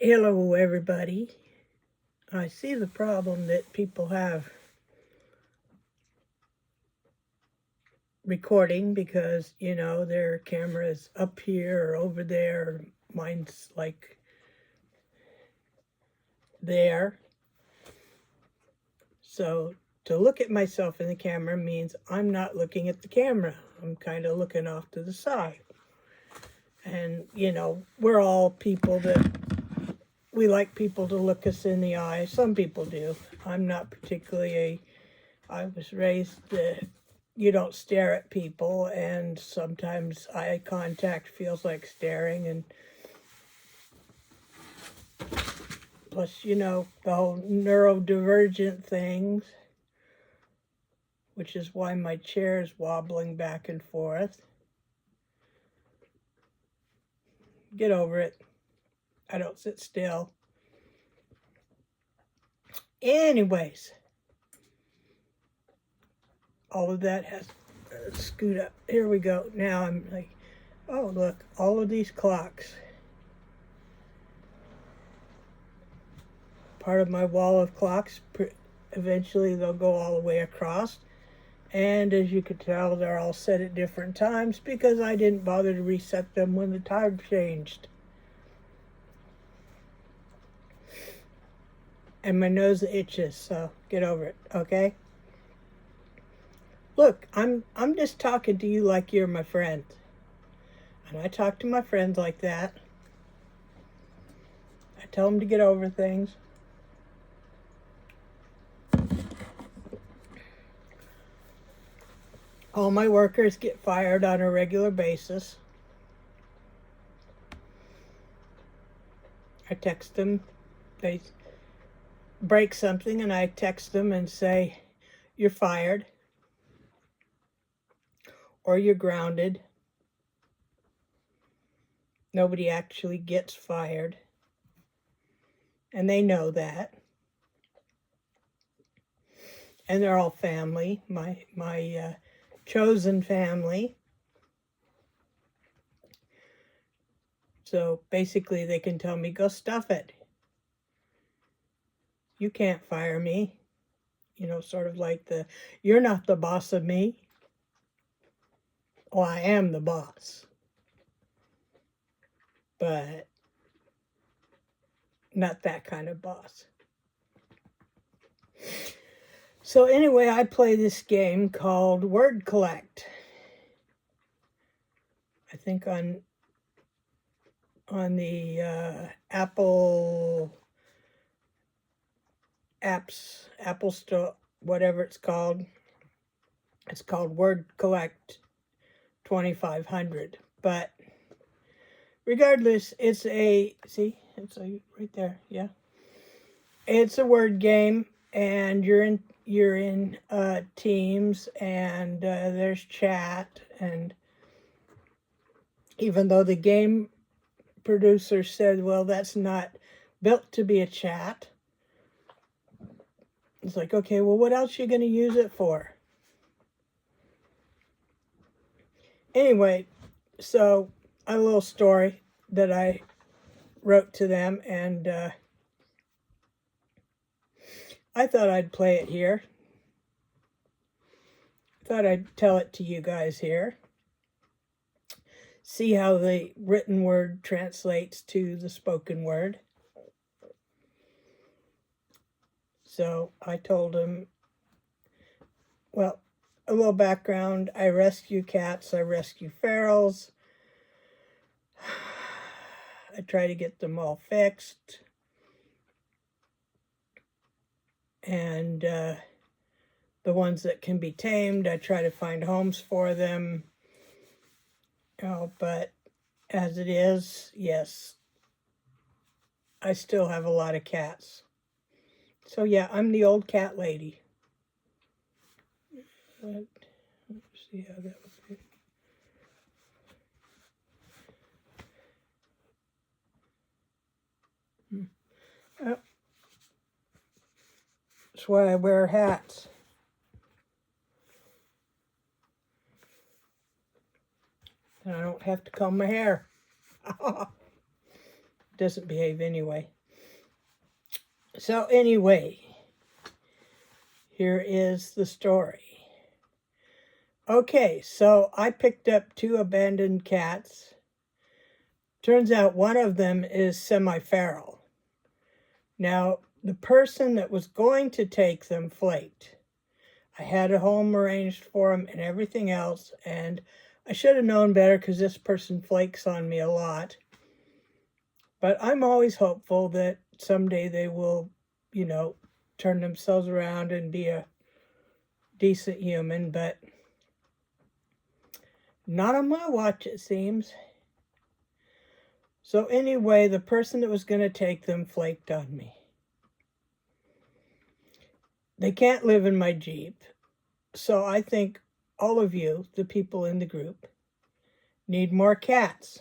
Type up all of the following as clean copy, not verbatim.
Hello, everybody. I see the problem that people have recording because, their camera is up here or over there. Mine's like there. So to look at myself in the camera means I'm not looking at the camera. I'm kind of looking off to the side. And, we're all people that we like people to look us in the eye. Some people do. I'm not particularly I was raised you don't stare at people, and sometimes eye contact feels like staring, and plus, the whole neurodivergent things, which is why my chair is wobbling back and forth. Get over it. I don't sit still. Anyways, all of that has scoot up. Here we go. Now I'm like, oh, look, all of these clocks. Part of my wall of clocks, eventually they'll go all the way across. And as you can tell, they're all set at different times because I didn't bother to reset them when the time changed. And my nose itches, so get over it, okay? Look, I'm just talking to you like you're my friend. And I talk to my friends like that. I tell them to get over things. All my workers get fired on a regular basis. I text them. They break something and I text them and say, you're fired. Or you're grounded. Nobody actually gets fired. And they know that. And they're all family, my chosen family. So basically they can tell me, go stuff it. You can't fire me. Sort of like you're not the boss of me. Well, I am the boss. But not that kind of boss. So anyway, I play this game called Word Collect. I think on the Apple apps, Apple Store, whatever it's called. It's called Word Collect 2500. But regardless, it's right there, yeah. It's a word game, and you're in teams, and there's chat, and even though the game producer said, well, that's not built to be a chat, it's like, okay, well, what else are you going to use it for? Anyway, so a little story that I wrote to them, and I thought I'd play it here. Thought I'd tell it to you guys here. See how the written word translates to the spoken word. So I told him, well, a little background. I rescue cats. I rescue ferals. I try to get them all fixed. And the ones that can be tamed, I try to find homes for them. But as it is, yes, I still have a lot of cats. So yeah, I'm the old cat lady. Let's see how that would be. Oh. That's why I wear hats. And I don't have to comb my hair. doesn't behave anyway. So anyway, here is the story. Okay, so I picked up 2 abandoned cats. Turns out one of them is semi-feral. Now, the person that was going to take them flaked. I had a home arranged for them and everything else, and I should have known better because this person flakes on me a lot. But I'm always hopeful that someday they will, turn themselves around and be a decent human, but not on my watch, it seems. So anyway, the person that was going to take them flaked on me. They can't live in my Jeep. So I think all of you, the people in the group, need more cats.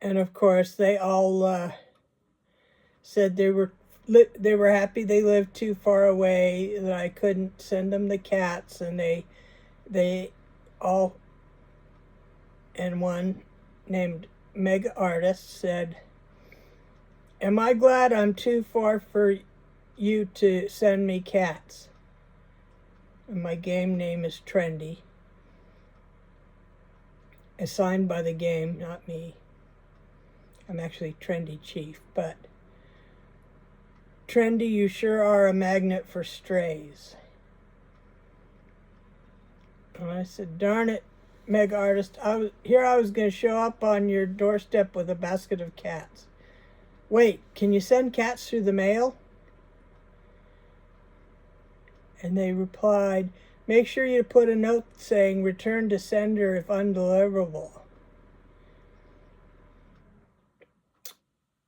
And of course, they all said they were happy they lived too far away, that I couldn't send them the cats, and they all, and one named Mega Artist said, "Am I glad I'm too far for you to send me cats?" And my game name is Trendy. Assigned by the game, not me. I'm actually Trendy Chief, but Trendy, you sure are a magnet for strays. And I said, darn it, Mega Artist, I was going to show up on your doorstep with a basket of cats. Wait, can you send cats through the mail? And they replied, make sure you put a note saying return to sender if undeliverable.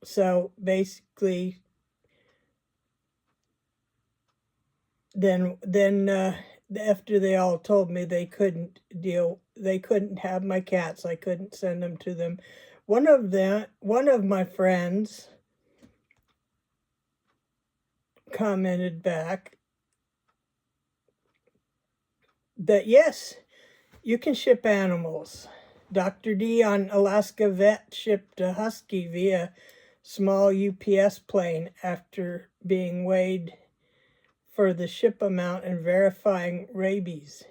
So basically, then after they all told me they couldn't have my cats, I couldn't send them to them. One of my friends commented back that yes, you can ship animals. Dr. D on Alaska Vet shipped a husky via small UPS plane after being weighed for the ship amount and verifying rabies.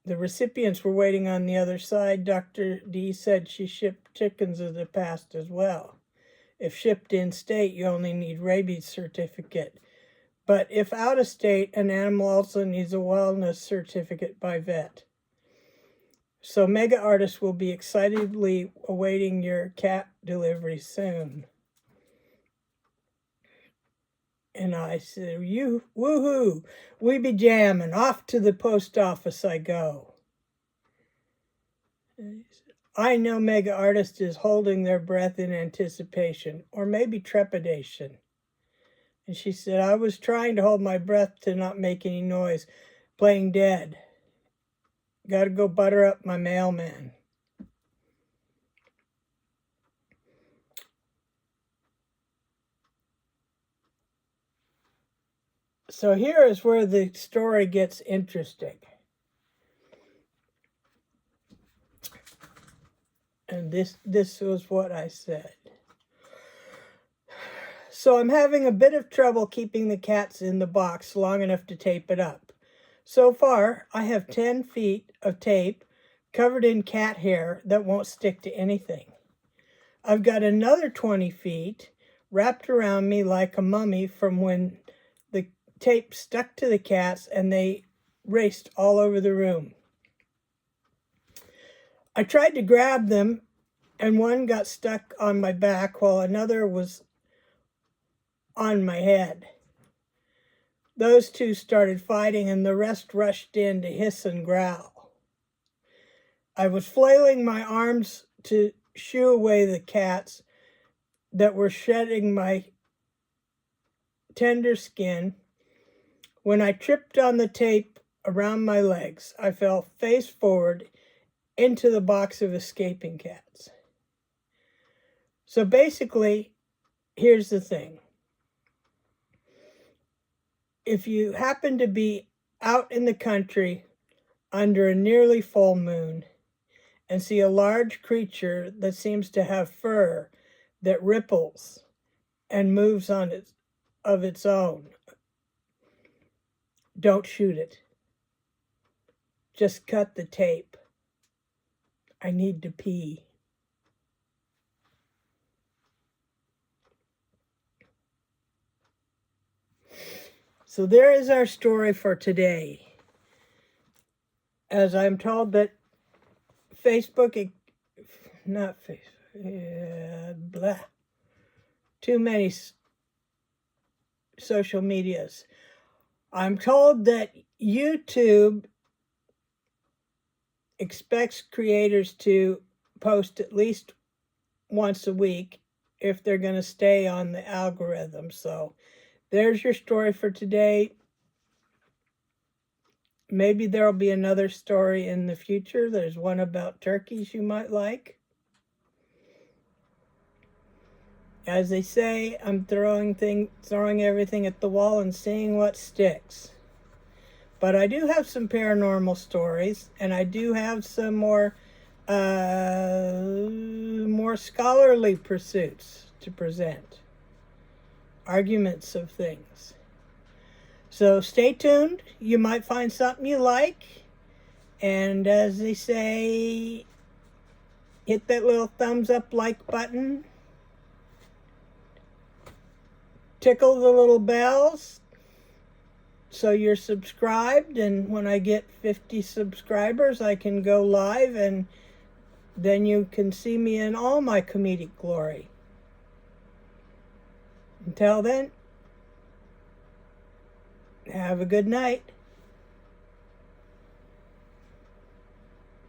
The recipients were waiting on the other side. Dr. D said she shipped chickens in the past as well. If shipped in-state, you only need rabies certificate. But if out-of-state, an animal also needs a wellness certificate by vet. So Mega Artist will be excitedly awaiting your cat delivery soon. And I said, you, woohoo, we be jamming. Off to the post office I go. I know Mega Artist is holding their breath in anticipation, or maybe trepidation. And she said, I was trying to hold my breath to not make any noise, playing dead. Got to go butter up my mailman. So here is where the story gets interesting. And this was what I said. So I'm having a bit of trouble keeping the cats in the box long enough to tape it up. So far, I have 10 feet of tape covered in cat hair that won't stick to anything. I've got another 20 feet wrapped around me like a mummy from when the tape stuck to the cats and they raced all over the room. I tried to grab them, and one got stuck on my back while another was on my head. Those two started fighting, and the rest rushed in to hiss and growl. I was flailing my arms to shoo away the cats that were shedding my tender skin when I tripped on the tape around my legs. I fell face forward into the box of escaping cats. So basically, here's the thing. If you happen to be out in the country under a nearly full moon and see a large creature that seems to have fur that ripples and moves of its own. Don't shoot it. Just cut the tape. I need to pee. So there is our story for today. As I'm told that not Facebook, too many social medias. I'm told that YouTube expects creators to post at least once a week if they're going to stay on the algorithm. So there's your story for today. Maybe there'll be another story in the future. There's one about turkeys you might like. As they say, I'm throwing everything at the wall and seeing what sticks. But I do have some paranormal stories, and I do have some more scholarly pursuits to present. Arguments of things. So stay tuned. You might find something you like. And as they say, hit that little thumbs up like button. Tickle the little bells so you're subscribed. And when I get 50 subscribers, I can go live and then you can see me in all my comedic glory. Until then, have a good night.